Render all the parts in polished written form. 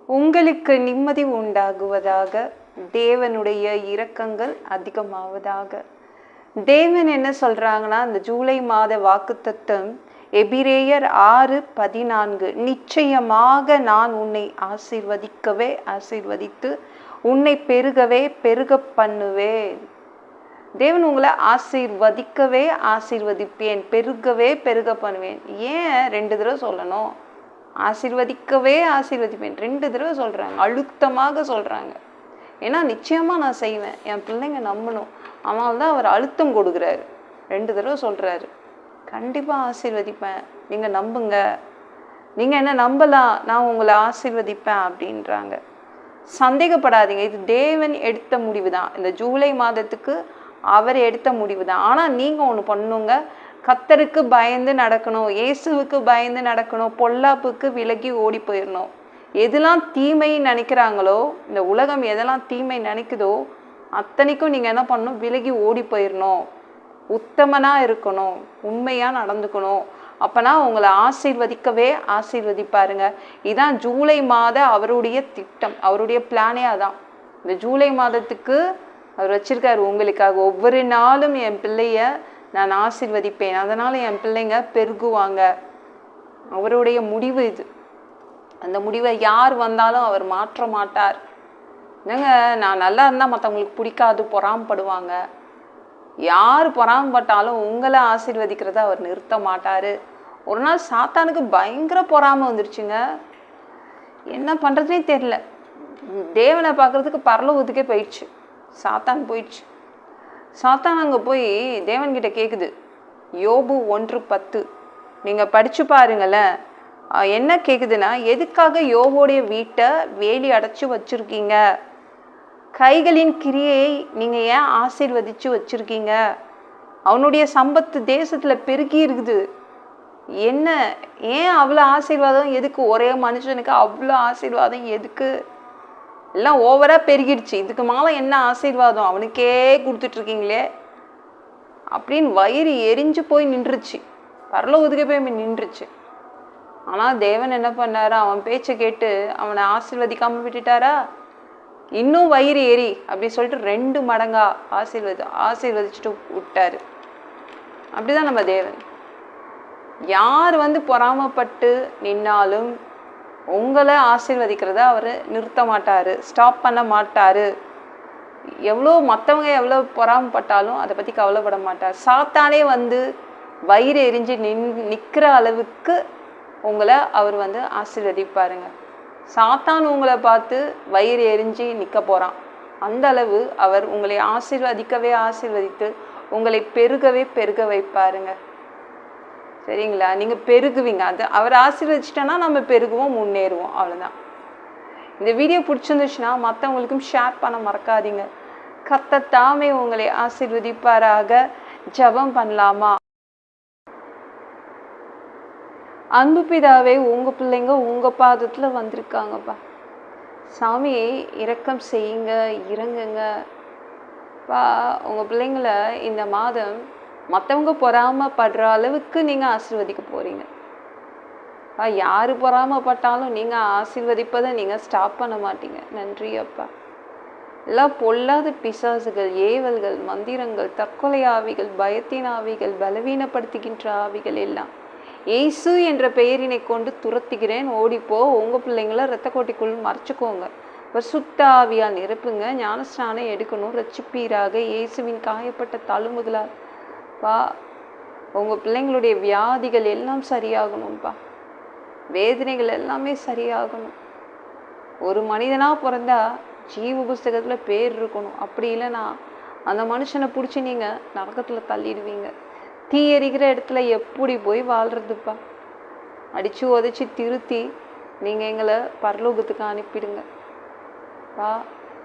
உங்களுக்கு நிம்மதி உண்டாகுவதாக. தேவனுடைய இரக்கங்கள் அதிகமாவதாக. தேவன் என்ன சொல்றாங்கன்னா, இந்த ஜூலை மாத வாக்குத்தத்தம் எபிரேயர் 6:14, நிச்சயமாக நான் உன்னை ஆசீர்வதித்து உன்னை பெருகவே பெருக பண்ணுவேன். தேவன் உங்களை ஆசீர்வதிப்பேன், பெருகவே பெருக பண்ணுவேன். ஏன் 2 தடவை சொல்லணும்? ஆசீர்வதிப்பேன் 2 தடவை சொல்றாங்க, அழுத்தமாக சொல்றாங்க. ஏன்னா நிச்சயமா நான் செய்வேன், என் பிள்ளைங்க நம்பணும். ஆனால் தான் அவர் அழுத்தம் கொடுக்குறாரு, 2 தடவை சொல்றாரு. கண்டிப்பா ஆசீர்வதிப்பேன், நீங்க நம்புங்க, நீங்க என்ன நம்பலாம், நான் உங்களை ஆசீர்வதிப்பேன் அப்படின்றாங்க. சந்தேகப்படாதீங்க, இது தேவன் எடுத்த முடிவு தான். இந்த ஜூலை மாதத்துக்கு அவர் எடுத்த முடிவு தான். ஆனால் நீங்கள் ஒன்று பண்ணுங்க, கர்த்தருக்கு பயந்து நடக்கணும், இயேசுவுக்கு பயந்து நடக்கணும், பொல்லாப்புக்கு விலகி ஓடி போயிடணும். எதெல்லாம் தீமை நினைக்கிறாங்களோ, இந்த உலகம் எதெல்லாம் தீமை நினைக்குதோ அத்தனைக்கும் நீங்கள் என்ன பண்ணணும்? விலகி ஓடி போயிடணும். உத்தமனாக இருக்கணும், உண்மையாக நடந்துக்கணும். அப்போனா உங்களை ஆசீர்வதிப்பாருங்க. இதான் ஜூலை மாத அவருடைய திட்டம், அவருடைய பிளானே அதான். இந்த ஜூலை மாதத்துக்கு அவர் வச்சிருக்காரு உங்களுக்காக. ஒவ்வொரு நாளும் என் பிள்ளைய நான் ஆசீர்வதிப்பேன், அதனால் என் பிள்ளைங்க பெருகுவாங்க. அவருடைய முடிவு இது. அந்த முடிவை யார் வந்தாலும் அவர் மாற்ற மாட்டார். என்னங்க, நான் நல்லா இருந்தால் மற்றவங்களுக்கு பிடிக்காது, பொறாமப்படுவாங்க. யார் பொறாமப்பட்டாலும் உங்களை ஆசீர்வதிக்கிறத அவர் நிறுத்த மாட்டார். ஒரு நாள் சாத்தானுக்கு பயங்கர பொறாமை வந்துருச்சுங்க. என்ன பண்ணுறதுனே தெரியல. தேவனை பார்க்குறதுக்கு பரலோகத்துக்கே போயிடுச்சு, சாத்தான் போயிடுச்சு. சாத்தான் அங்கே போய் தேவன்கிட்ட கேட்குது. யோபு 1:10 நீங்கள் படித்து பாருங்களேன். என்ன கேட்குதுன்னா, எதுக்காக யோபோடைய வீட்டை வேலி அடைச்சி வச்சுருக்கீங்க? கைகளின் கிரியையை நீங்கள் ஏன் ஆசீர்வதித்து வச்சுருக்கீங்க? அவனுடைய சம்பத்து தேசத்தில் பெருகி இருக்குது. என்ன, ஏன் அவ்வளோ ஆசீர்வாதம் எதுக்கு? ஒரே மனுஷனுக்கு அவ்வளோ ஆசீர்வாதம் எதுக்கு? எல்லாம் ஓவராக பெருகிடுச்சு, இதுக்கு மேலே என்ன ஆசீர்வாதம் அவனுக்கே கொடுத்துட்ருக்கீங்களே அப்படின்னு வயிறு எரிஞ்சு போய் நின்றுச்சு, பரலோகத்துக்கே போய் நின்றுச்சு. ஆனால் தேவன் என்ன பண்ணாரு? அவன் பேச்சை கேட்டு அவனை ஆசீர்வதிக்காமல் விட்டுட்டாரா? இன்னும் வயிறு ஏறி அப்படி சொல்லிட்டு 2 மடங்கா ஆசீர்வதிச்சுட்டு விட்டாரு. அப்படிதான் நம்ம தேவன். யார் பொறாமப்பட்டு நின்னாலும் உங்களை ஆசீர்வதிக்கிறத அவர் நிறுத்த மாட்டார், ஸ்டாப் பண்ண மாட்டார். மற்றவங்க எவ்வளோ பொறாமப்பட்டாலும் அதை பற்றி கவலைப்பட மாட்டார். சாத்தானே வயிறு எரிஞ்சு நிற்கிற அளவுக்கு உங்களை அவர் ஆசீர்வதிப்பாருங்க. சாத்தான் உங்களை பார்த்து வயிறு எரிஞ்சு நிற்க போகிறான். அந்த அளவு அவர் உங்களை ஆசீர்வதித்து உங்களை பெருகவே பெருக வைப்பாருங்க. சரிங்களா? நீங்கள் பெருகுவீங்க. அது அவர் ஆசீர்வதிச்சிட்டோன்னா நம்ம பெருகுவோம், முன்னேறுவோம், அவ்வளோதான். இந்த வீடியோ பிடிச்சிருந்துச்சுன்னா மற்றவங்களுக்கும் ஷேர் பண்ண மறக்காதீங்க. கர்த்தர் தாமே உங்களை ஆசீர்வதிப்பாராக. ஜெபம் பண்ணலாமா? அன்பு பிதாவே, உங்கள் பிள்ளைங்க உங்கள் பாதத்தில் வந்திருக்காங்கப்பா. சாமி, இரக்கம் செய்யுங்க, இறங்குங்க பா. உங்கள் பிள்ளைங்கள இந்த மாதம் மற்றவங்க பொறாமப்படுற அளவுக்கு நீங்கள் ஆசீர்வதிக்க போகிறீங்க. யார் பொறாமப்பட்டாலும் நீங்கள் ஆசீர்வதிப்பதை நீங்கள் ஸ்டாப் பண்ண மாட்டீங்க. நன்றி அப்பா. எல்லாம் பொல்லாத பிசாசுகள், ஏவல்கள், மந்திரங்கள், தற்கொலை ஆவிகள், பயத்தின் ஆவிகள், பலவீனப்படுத்துகின்ற ஆவிகள் எல்லாம் இயேசு என்ற பெயரினை கொண்டு துரத்துகிறேன். ஓடிப்போ. உங்கள் பிள்ளைங்கள இரத்த கோட்டிக்குள் மறைச்சிக்கோங்க. பரிசுத்த ஆவியால் நிரப்புங்க. ஞானஸ்நானம் எடுக்கணும், ரட்சிப்பீராக. இயேசுவின் காயப்பட்ட தழும்புகளால் பா உங்கள் பிள்ளைங்களுடைய வியாதிகள் எல்லாம் சரியாகணும்ப்பா. வேதனைகள் எல்லாமே சரியாகணும். ஒரு மனிதனாக பிறந்தா ஜீவ புஸ்தகத்தில் பேர் இருக்கணும். அப்படி இல்லைன்னா அந்த மனுஷனை பிடிச்சி நீங்கள் நரகத்தில் தள்ளிடுவீங்க. தீ எரிக்கிற இடத்துல எப்படி போய் வாழ்கிறதுப்பா? அடித்து உதச்சி திருத்தி நீங்கள் எங்களை பரலோகத்துக்கு அனுப்பிடுங்க பா.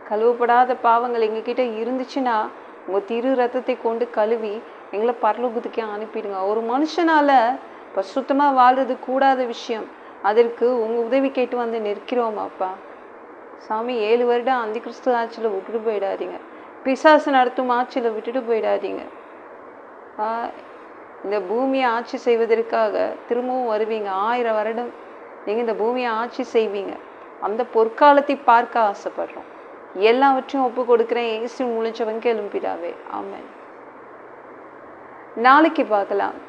கழுவப்படாத பாவங்கள் எங்ககிட்ட இருந்துச்சுன்னா உங்கள் திரு ரத்தத்தை கொண்டு கழுவி எங்களை பரலோகத்துக்கே அனுப்பிடுங்க. ஒரு மனுஷனால் பரிசுத்தமாக வாழ்றது கூடாத விஷயம். அதற்கு உங்கள் உதவி கேட்டு நிற்கிறோமாப்பா. சாமி, 7 வருடம் அந்த கிறிஸ்து ஆட்சியில் விட்டுட்டு போயிடாதீங்க. பிசாசு நடத்தும் ஆட்சியில் விட்டுட்டு போயிடாதீங்க. இந்த பூமியை ஆட்சி செய்வதற்காக திரும்பவும் வருவீங்க. 1000 வருடம் நீங்கள் இந்த பூமியை ஆட்சி செய்வீங்க. அந்த பொற்காலத்தை பார்க்க ஆசைப்படுறோம். எல்லாவற்றையும் ஒப்பு கொடுக்குறேன் இயேசு மூலம் ஜெபம் கேளும் பிதாவே. ஆமென். நாளைக்கு பார்க்கலாம்.